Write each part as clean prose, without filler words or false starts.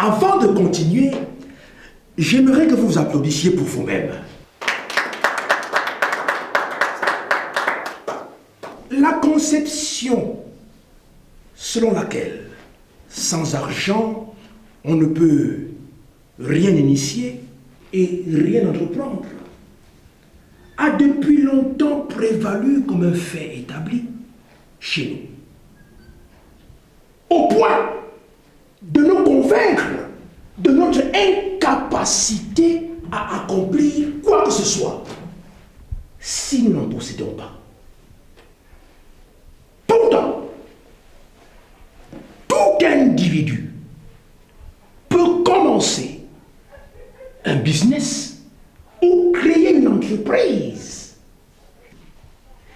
Avant de continuer, j'aimerais que vous applaudissiez pour vous-même. La conception selon laquelle, sans argent, on ne peut rien initier et rien entreprendre, a depuis longtemps prévalu comme un fait établi chez nous. Au point de nous convaincre de notre incapacité à accomplir quoi que ce soit si nous n'en possédons pas. Pourtant, tout individu peut commencer un business ou créer une entreprise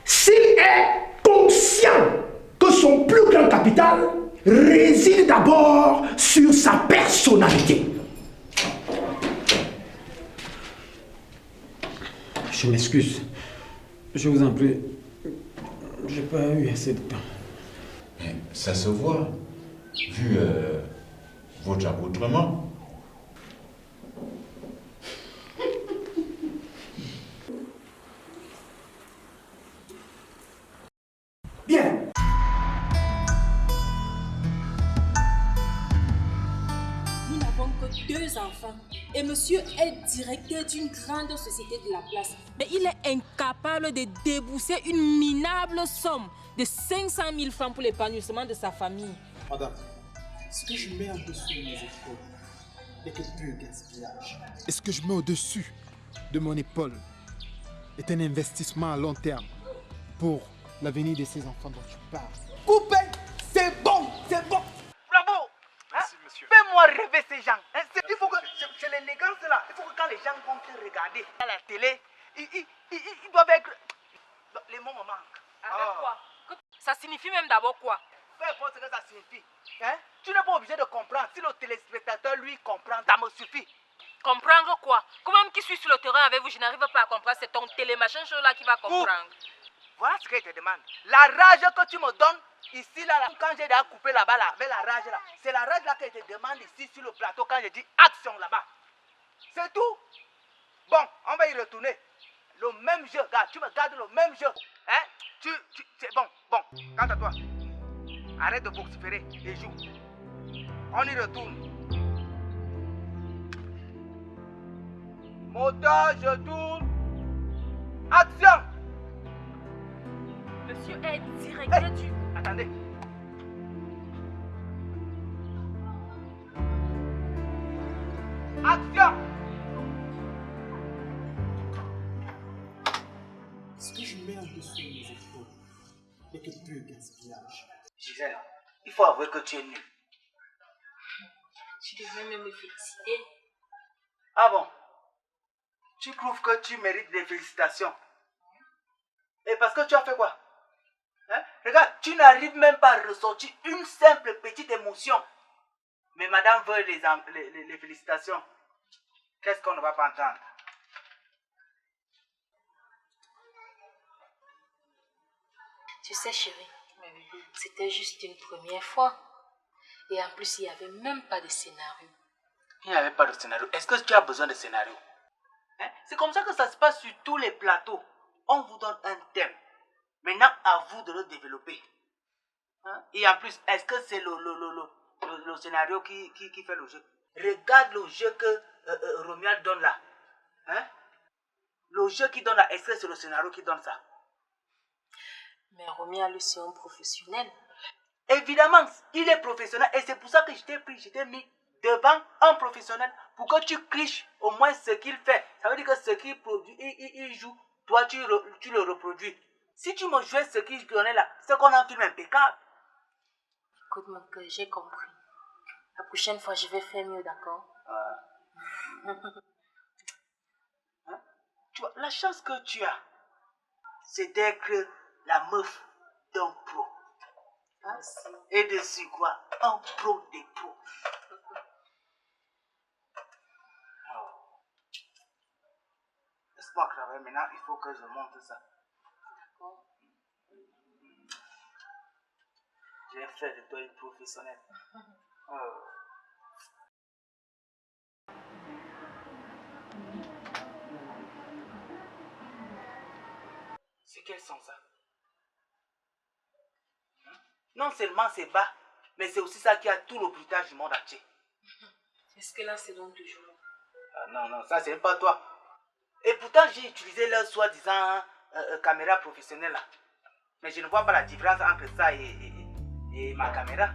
s'il est conscient que son plus grand capital réside d'abord sur sa personnalité. Je m'excuse. Je vous en prie. J'ai pas eu assez de temps. Mais ça se voit, vu votre accoutrement. Bien. Nous n'avons que 2 enfants et monsieur est directeur d'une grande société de la place. Mais il est incapable de débourser une minable somme de 500 000 francs pour l'épanouissement de sa famille. Madame, ce que je mets au-dessus de mes épaules n'est que pur gaspillage. Et ce que je mets au-dessus de mon épaule est un investissement à long terme pour l'avenir de ces enfants dont tu parles. Coupé, c'est bon, c'est bon. Bravo. Merci, monsieur. Fais-moi rêver ces gens. Il faut que, c'est l'élégance là. Il faut que quand les gens vont te regarder à la télé, ils doivent être... Les mots me manquent. Avec quoi? Ça signifie même d'abord quoi? Peu importe ce que ça signifie. Hein? Tu n'es pas obligé de comprendre. Si le téléspectateur lui comprend, ça me suffit. Comprendre quoi? Comment qui suis sur le terrain avec vous, je n'arrive pas à comprendre. C'est ton télémachin là qui va comprendre. Voilà ce qu'il te demande. La rage que tu me donnes ici, là, quand j'ai déjà coupé là-bas, là, avec la rage là, c'est la rage là que je te demande ici sur le plateau quand je dis action là-bas. C'est tout. Bon, on va y retourner. Le même jeu, regarde, tu me gardes le même jeu. Hein? C'est bon, quant à toi, arrête de vociférer et joue. On y retourne. Moteur, je tourne. Action! Monsieur est directeur du... Attendez. Action! Ce que je mets au-dessus de mes épaules n'est que pur gaspillage. Gisèle, il faut avouer que tu es nulle. Tu devrais même me féliciter. Ah bon? Tu trouves que tu mérites des félicitations? Et parce que tu as fait quoi? Hein? Regarde, tu n'arrives même pas à ressortir une simple petite émotion. Mais madame veut les félicitations. Qu'est-ce qu'on ne va pas entendre? Tu sais chérie, c'était juste une première fois. Et en plus, il n'y avait même pas de scénario. Il n'y avait pas de scénario. Est-ce que tu as besoin de scénario? Hein? C'est comme ça que ça se passe sur tous les plateaux. On vous donne un thème. Maintenant, à vous de le développer. Hein? Et en plus, est-ce que c'est le scénario qui fait le jeu? Regarde le jeu que Romuald donne là. Hein? Le jeu qu'il donne là, est-ce que c'est le scénario qui donne ça? Mais Romuald, c'est un professionnel. Évidemment, il est professionnel et c'est pour ça que je t'ai pris, je t'ai mis devant un professionnel pour que tu cliches au moins ce qu'il fait. Ça veut dire que ce qu'il produit, il joue, toi tu le reproduis. Si tu me jouais ce qu'il connaît là, c'est qu'on a un film impeccable. Écoute mon cœur, j'ai compris. La prochaine fois, je vais faire mieux, d'accord? Hein? Tu vois, la chance que tu as, c'est d'être la meuf d'un pro. Hein? Et dessus quoi? Un pro des pros. Laisse-moi travailler maintenant, il faut que je monte ça. D'accord. J'ai fait de toi une professionnelle. C'est quel sens ça? Non seulement c'est bas, mais c'est aussi ça qui a tout le bruitage du monde entier. Est-ce que là c'est donc toujours? Ah, non, ça c'est pas toi. Et pourtant j'ai utilisé leur soi-disant caméra professionnelle là. Mais je ne vois pas la différence entre ça et ma caméra.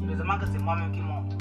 Heureusement que c'est moi-même qui monte.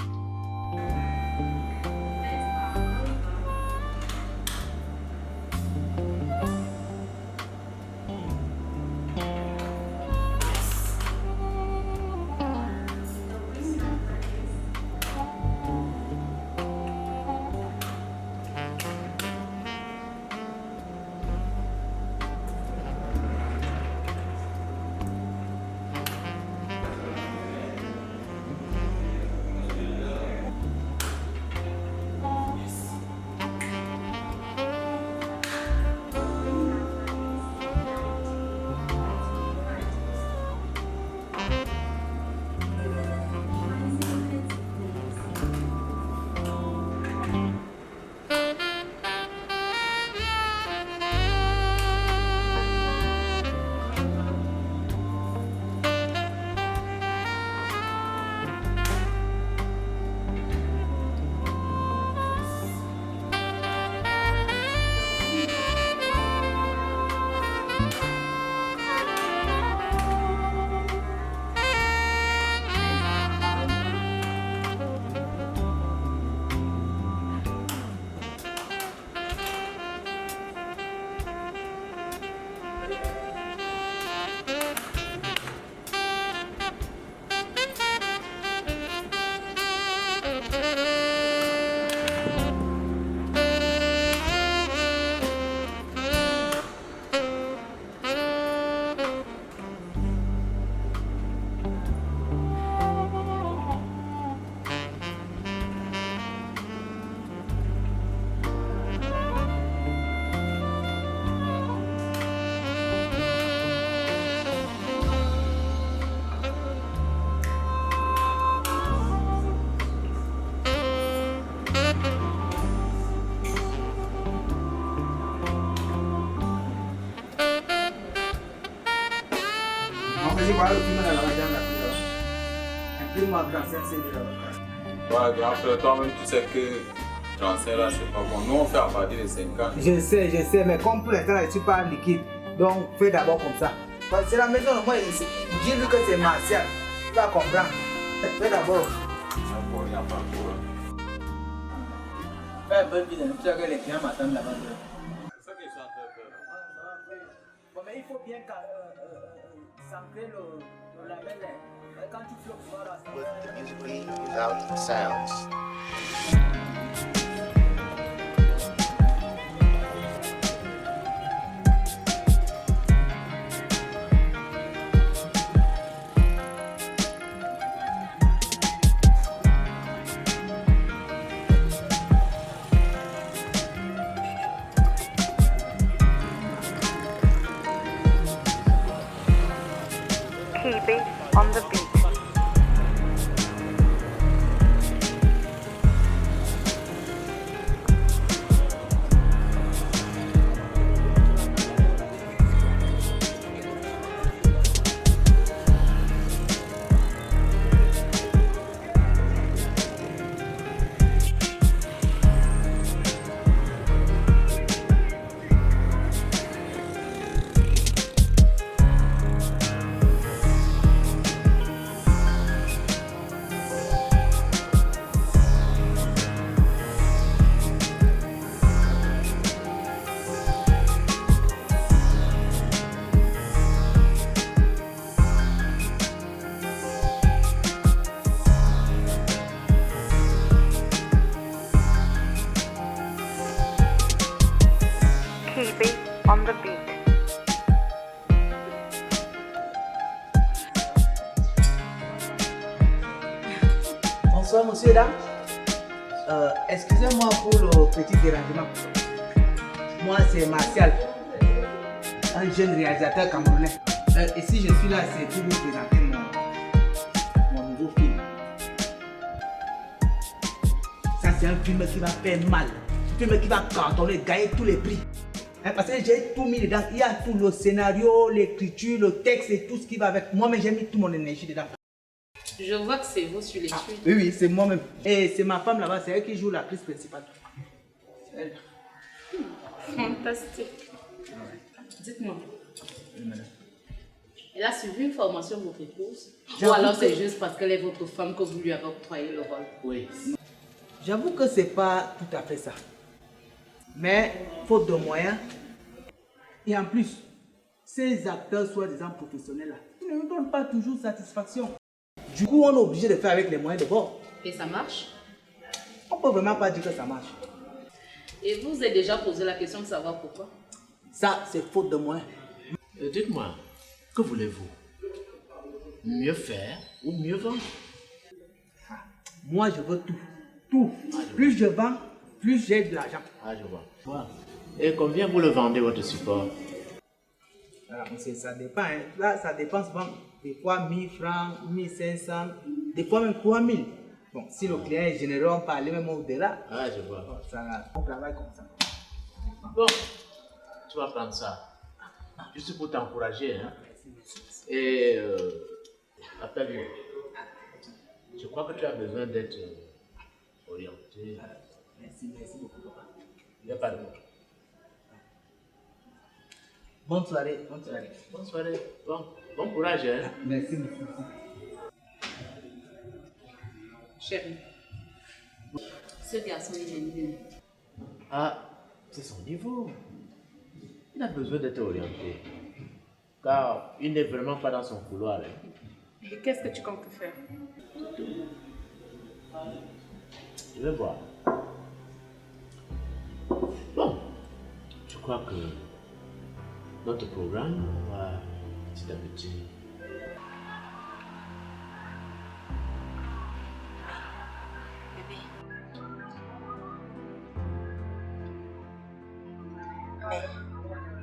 Ouais, grand frère, toi-même, tu sais que transfert là, c'est pas bon. Nous, on fait à partir de 5 ans. Je sais, mais comme pour l'instant, je ne suis pas en liquide. Donc, fais d'abord comme ça. C'est la maison, moi, j'ai vu que c'est Martial. Tu vas comprendre. Fais d'abord. D'accord, il n'y a pas de problème. Fais un peu vite, tu sais que les clients m'attendent là-bas. C'est ça que je suis en train de faire. Bon, mais il faut bien s'ancrer le label. Quand tu flottes, voilà. With musically without sounds. Keeping on the beat. Keeping on the beat. Bonsoir, monsieur, dame. Excusez-moi pour le petit dérangement. Moi, c'est Martial, un jeune réalisateur camerounais. Et si je suis là, c'est pour vous présenter mon nouveau film. Ça, c'est un film qui va faire mal. film qui va cartonner, gagner tous les prix. Hein, parce que j'ai tout mis dedans. Il y a tout le scénario, l'écriture, le texte et tout ce qui va avec. Moi-même, j'ai mis toute mon énergie dedans. Je vois que c'est vous sur l'étude. Oui, oui, c'est moi-même. Et c'est ma femme là-bas, c'est elle qui joue l'actrice principale. Elle. Fantastique. Dites-moi. Elle a suivi une formation votre épouse? Ou alors c'est juste parce qu'elle est votre femme que vous lui avez octroyé le rôle? Oui. J'avoue que c'est pas tout à fait ça. Mais faute de moyens. Et en plus, ces acteurs soi-disant professionnels là, ils ne nous donnent pas toujours satisfaction. Du coup, on est obligé de faire avec les moyens de bord. Et ça marche? On peut vraiment pas dire que ça marche. Et vous vous êtes déjà posé la question de savoir pourquoi? Ça, c'est faute de moyens. Dites-moi, que voulez-vous? Mieux faire ou mieux vendre? Moi, je veux tout. Tout. Plus je vends, plus j'ai de l'argent. Ah, je vois. Et combien vous le vendez, votre support? Alors, monsieur, ça dépend. Hein. Là, ça dépense bon. Des fois 1000 francs, 1500, des fois même 3000. Bon, si le client est généreux, on peut aller même au-delà. Ah, je vois. Bon, on travaille comme ça. Bon, tu vas prendre ça. Juste pour t'encourager. Hein. Et appelle-moi. Je crois que tu as besoin d'être orienté. Merci beaucoup, papa. Il n'y a pas de mots. Bonne soirée, bonne soirée. Bonne soirée. Bon courage. Hein. Merci. Chérie, ce garçon, il est nul. Ah, c'est son niveau. Il a besoin d'être orienté. Car il n'est vraiment pas dans son couloir. Hein. Et qu'est-ce que tu comptes faire? Je vais voir. Bon, je crois que notre programme va petit à petit.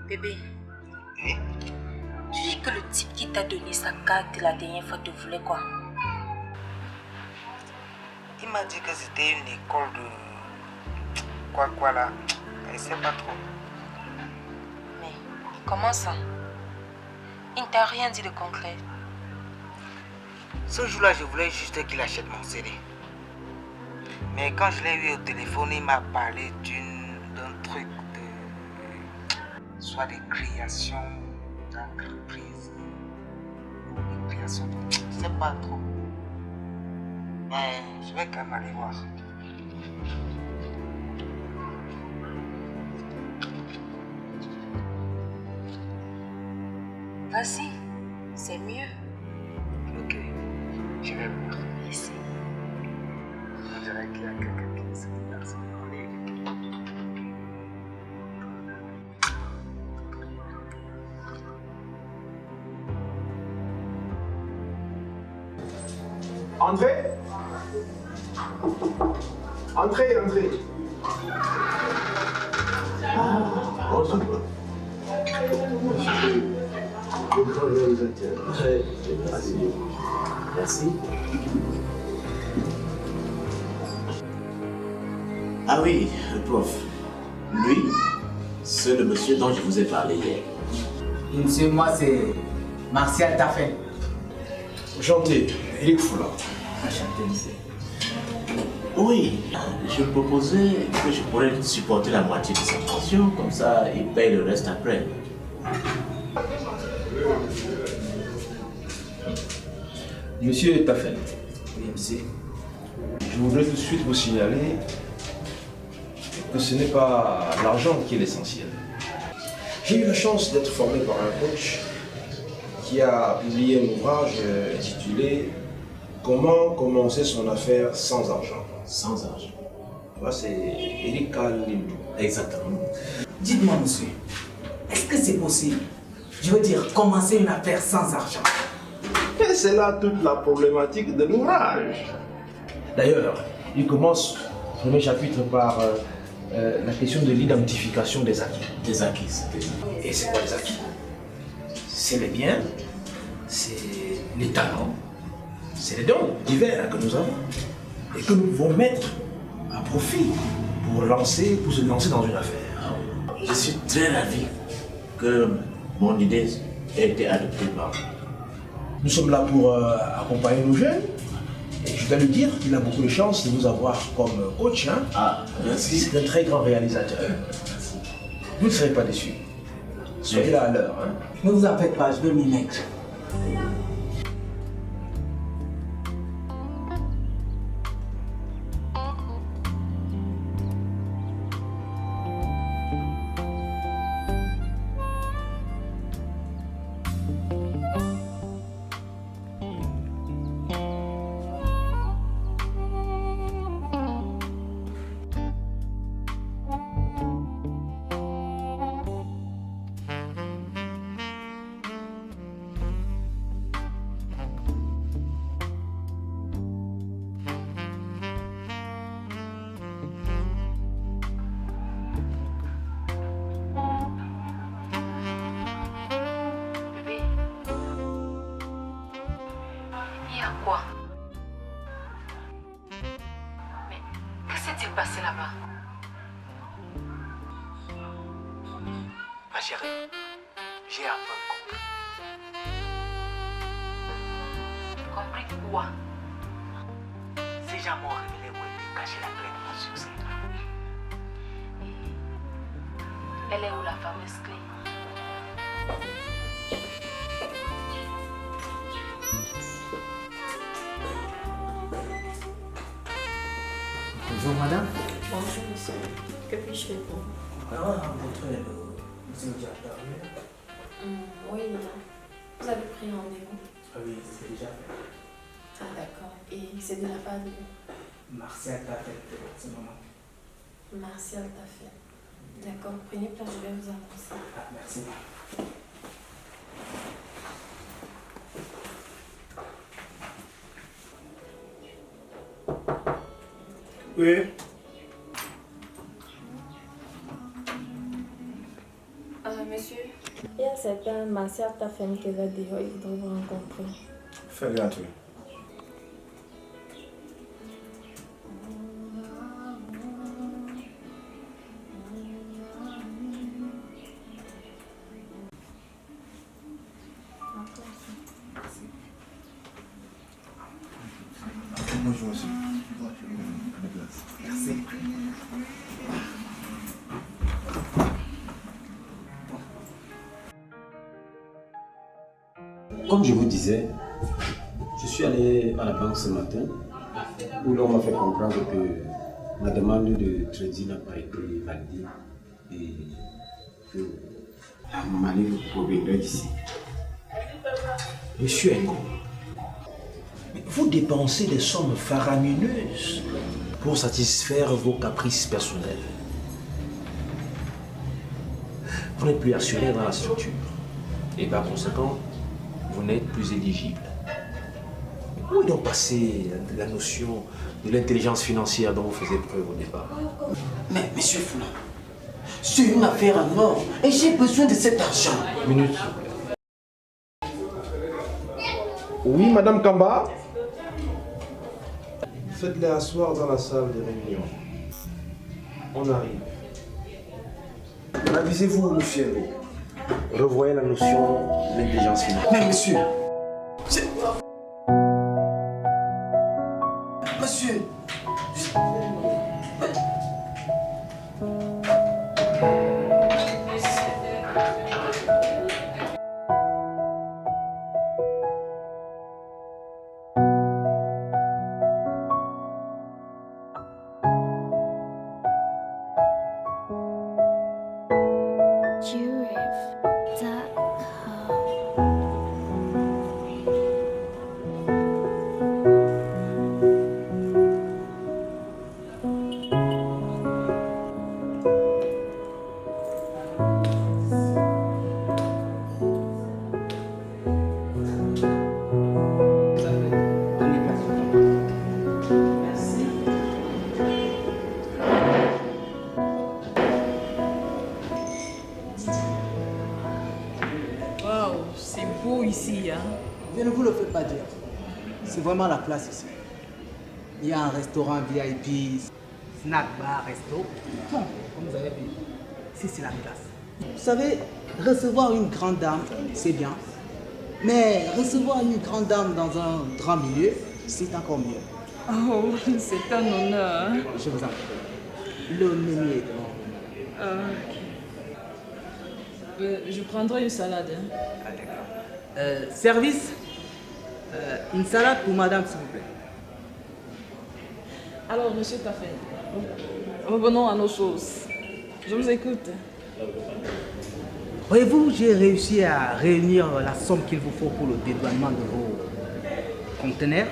Bébé, tu dis que le type qui t'a donné sa carte la dernière fois te voulait quoi? Il m'a dit que c'était une école de... Quoi là. Je sais pas trop. Mais comment ça? Il ne t'a rien dit de concret. Ce jour-là, je voulais juste qu'il achète mon CD. Mais quand je l'ai eu au téléphone, il m'a parlé d'un truc de... soit des créations d'entreprise. Des créations de... Je sais pas trop. Mais je vais quand même aller voir. Vas-y, c'est mieux. Ok, je vais voir. Ici. On dirait qu'il y a quelqu'un qui se passe. Entrez. Entrez. Bonjour. Merci. Ah oui, le prof. Lui, c'est le monsieur dont je vous ai parlé hier. Monsieur, moi c'est Martial Taffen. Enchanté, Eric Foula. Enchanté, monsieur. Oui, je proposais que je pourrais supporter la moitié de sa pension, comme ça il paye le reste après. Monsieur Taffen, Oui, monsieur. je voudrais tout de suite vous signaler que ce n'est pas l'argent qui est l'essentiel. J'ai eu la chance d'être formé par un coach qui a publié un ouvrage intitulé « Comment commencer son affaire sans argent ». Sans argent. Moi, c'est Eric Kalindou. Exactement. Dites-moi, monsieur, est-ce que c'est possible? Je veux dire, commencer une affaire sans argent. Et c'est là toute la problématique de l'ouvrage. D'ailleurs, il commence le premier chapitre par la question de l'identification des acquis. Des acquis, c'était... Et c'est quoi les acquis? C'est les biens, c'est les talents, c'est les dons divers que nous avons et que nous devons mettre à profit pour se lancer dans une affaire. Je suis très ravi que mon idée ait été adoptée par vous. Nous sommes là pour accompagner nos jeunes. Et je dois le dire, il a beaucoup de chance de nous avoir comme coach. Hein. Ah, merci. C'est un très grand réalisateur. Vous ne serez pas déçus. Soyez là à l'heure. Hein. Ne vous en faites pas, je vais m'y mettre. Quoi? Mais que s'est-il passé là-bas? Ma chérie, j'ai enfin compris. Compris quoi? Ces gens m'ont révélé où était cachée la clé de mon succès. Elle est où la fameuse clé? Bonjour madame. Bonjour monsieur. Que puis-je faire pour vous? Votre monsieur directeur. Oui, il est là. Vous avez pris rendez-vous? Oui, c'est déjà fait. Ah d'accord. Et c'est de la part de Martial t'a fait ce moment. Martial t'a fait. D'accord, prenez place, je vais vous annoncer. Ah, merci. Oui. Monsieur, il y a certain Martial t'a fait qui est là dehors, il voudrait vous rencontrer. Fais-le entrer. Bonjour monsieur. Merci. Comme je vous disais, je suis allé à la banque ce matin où l'on m'a fait comprendre que ma demande de crédit n'a pas été validée et que mon livre proviendrait d'ici. Monsieur Engo, vous dépensez des sommes faramineuses pour satisfaire vos caprices personnels. Vous n'êtes plus assuré dans la structure et par conséquent, vous n'êtes plus éligible. Où est donc passée la notion de l'intelligence financière dont vous faisiez preuve au départ? Mais monsieur Foula, c'est une affaire en or et j'ai besoin de cet argent. Minute. Oui, Madame Kamba. Faites-les asseoir dans la salle des réunions. On arrive. Avisez-vous, monsieur Engo. Revoyez la notion de l'intelligence financière. Mais monsieur, monsieur, je ne vous le fais pas dire. C'est vraiment la place ici. Il y a un restaurant VIP. snack bar, resto. Bon, comme vous avez vu, ici c'est la classe. Vous savez, recevoir une grande dame, c'est bien. Mais recevoir une grande dame dans un grand milieu, c'est encore mieux. Oh, c'est un honneur. Je vous en prie. L'honneur est grand. Je prendrai une salade. Ah, d'accord. Service, une salade pour madame, s'il vous plaît. Alors, monsieur Tafen, revenons à nos choses. Je vous écoute. Voyez-vous, j'ai réussi à réunir la somme qu'il vous faut pour le dédouanement de vos conteneurs.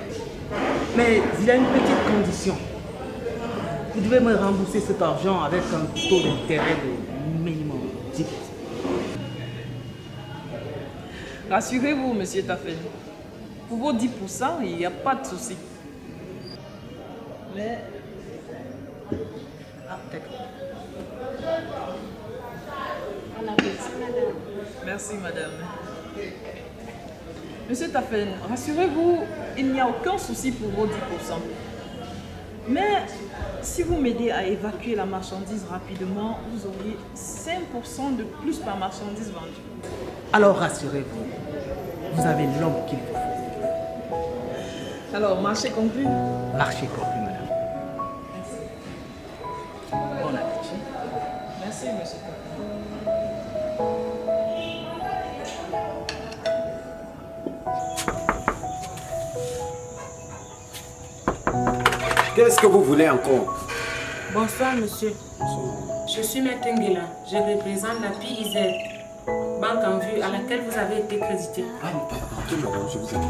Mais il y a une petite condition. Vous devez me rembourser cet argent avec un taux d'intérêt de minimum 10%. Rassurez-vous, monsieur Tafen. Pour vos 10%, il n'y a pas de souci. Mais... Ah, d'accord. Bon appétit, madame. Merci, madame. Monsieur Tafen, rassurez-vous, il n'y a aucun souci pour vos 10%. Mais si vous m'aidez à évacuer la marchandise rapidement, vous auriez 5% de plus par marchandise vendue. Alors rassurez-vous, vous avez l'homme qu'il vous faut. Alors, marché conclu? Marché conclu, madame. Bon appétit. Merci, monsieur Tafen. Qu'est-ce que vous voulez encore? Bonsoir, monsieur. Je suis Maître Nguela. Je représente la PIZ, banque en vue à laquelle vous avez été crédité. Ah, ok, madame, je vous attends.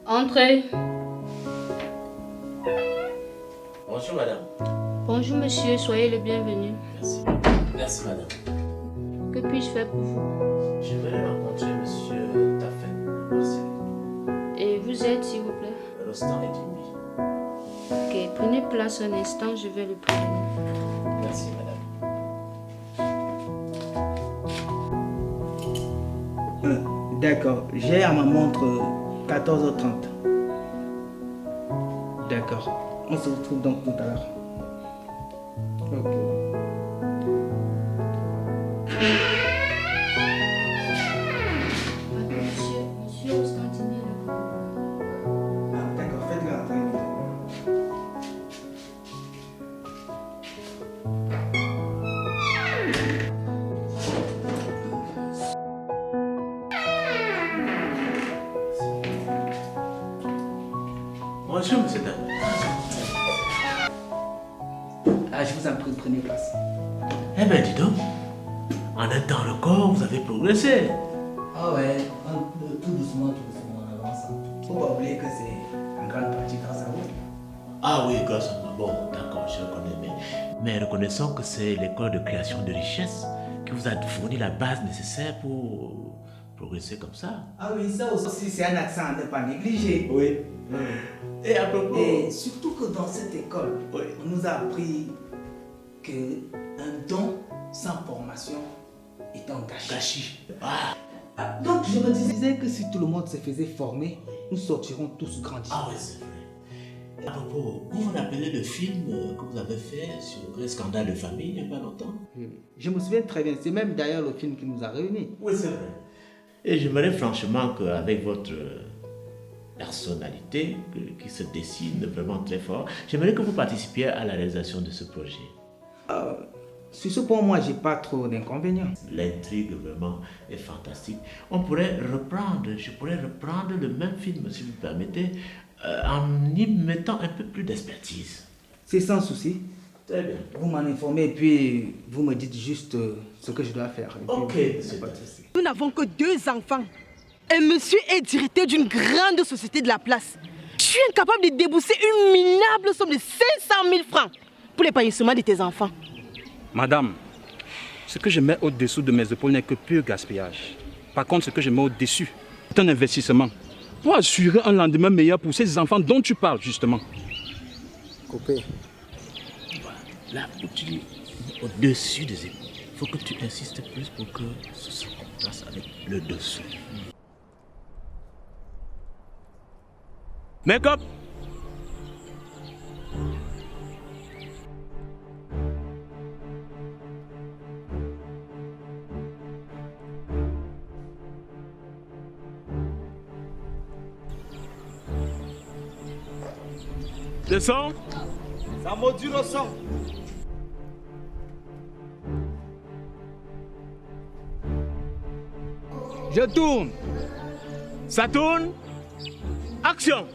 Entrez. Bonjour, madame. Bonjour, monsieur. Soyez le bienvenu. Merci. Merci, madame. Que puis-je faire pour vous? J'aimerais rencontrer monsieur Tafen. Merci. Et vous êtes, s'il vous plaît? Rostand et Jimmy. Ok, prenez place un instant, je vais le prendre. Merci, madame. D'accord, j'ai à ma montre 14h30. D'accord, on se retrouve donc tout à l'heure. Ok. Monsieur Constantine. Ah, d'accord, faites-le entrer. Bonjour, monsieur Tafen. Ah, je vous en prie, prenez place. Eh bien, dis donc, en un temps record, vous avez progressé. Ah ouais, tout doucement, on avance. Faut pas oublier que c'est en grande partie grâce à vous. Ah oui, grâce à moi. Bon, d'accord, je reconnais. Mais reconnaissons que c'est l'école de création de richesse qui vous a fourni la base nécessaire pour progresser comme ça. Ah oui, ça aussi, c'est un accent à ne pas négliger. Oui. Et à propos... Et surtout que dans cette école, on nous a appris qu'un don sans formation est un gâchis. Gâchis. Donc je me disais que si tout le monde se faisait former, nous sortirons tous grandis. Ah oui, c'est vrai. Et à propos, comment on appelait le film que vous avez fait sur le vrai scandale de famille il n'y a pas longtemps? Je me souviens très bien, c'est même d'ailleurs le film qui nous a réunis. Oui, c'est vrai. Et j'aimerais franchement qu'avec votre personnalité qui se dessine vraiment très fort, j'aimerais que vous participiez à la réalisation de ce projet. Sur ce point, moi, j'ai pas trop d'inconvénients. L'intrigue vraiment est fantastique. Je pourrais reprendre le même film, si vous permettez, en y mettant un peu plus d'expertise. C'est sans souci. Très bien. Vous m'en informez et puis vous me dites juste ce que je dois faire. Ok, c'est pas de souci. Nous n'avons que 2 enfants. Et monsieur est directeur d'une grande société de la place. Je suis incapable de débourser une minable somme de 500 000 francs pour l'épanouissement de tes enfants. Madame, ce que je mets au-dessous de mes épaules n'est que pur gaspillage. Par contre, ce que je mets au-dessus, c'est un investissement pour assurer un lendemain meilleur pour ces enfants dont tu parles, justement. Coupé. Là où tu dis au-dessus des épaules, il faut que tu insistes plus pour que ce soit en place avec le dessous. Make-up. Descends. Ça module le son. Je tourne. Ça tourne. Action.